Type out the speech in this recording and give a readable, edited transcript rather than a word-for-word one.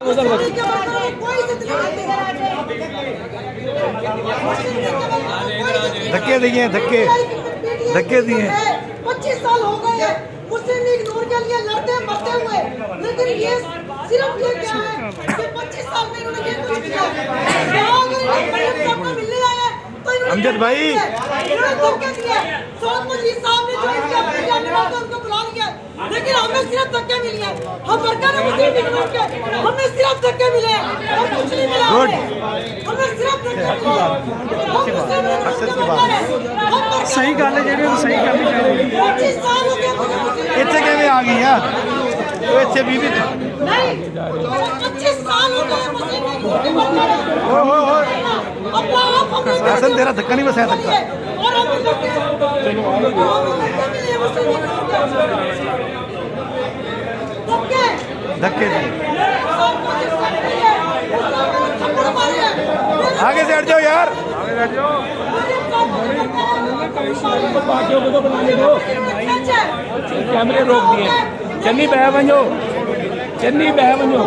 धक्के दिए धक्के दिए 25 साल हो गए हैं मुस्लिम लीग नूर के लिए लड़ते मरते हुए, लेकिन ये सिर्फ ये क्या है कि 25 साल में इन्होंने ये कुछ किया। मिलने आए हैं तो अमजद भाई धक्के दिए। सोन मजीद साहब ने जो इनके अपने कैंडिडेट थे उनको बुला लिया, लेकिन हमें सिर्फ धक्के मिले हैं। हम वर्कर हैं मुस्लिम लीग नूर के, हमें सिर्फ धक्के मिले हैं और कुछ नहीं मिला हमें सिर्फ धक्के मिले। हम मुस्लिम लीग नूर के वर्कर हैं। सही गल है जी, सही गल है। 25 साल हो गए इतने किवें आ गई आ वो इतने बीबी नहीं 25 साल हो गए मुस्लिम लीग नूर के वर्कर हैं। अपना आप हमें हसन तेरा धक्का नहीं बसा सकता। और हम धक्के मिले मुस्लिम लीग नूर के धक्के दिए। आगे से हट जाओ यार, आगे हट जाओ। कैमरे रोक दिए। चन्नी बह वञो, चन्नी बह वञो।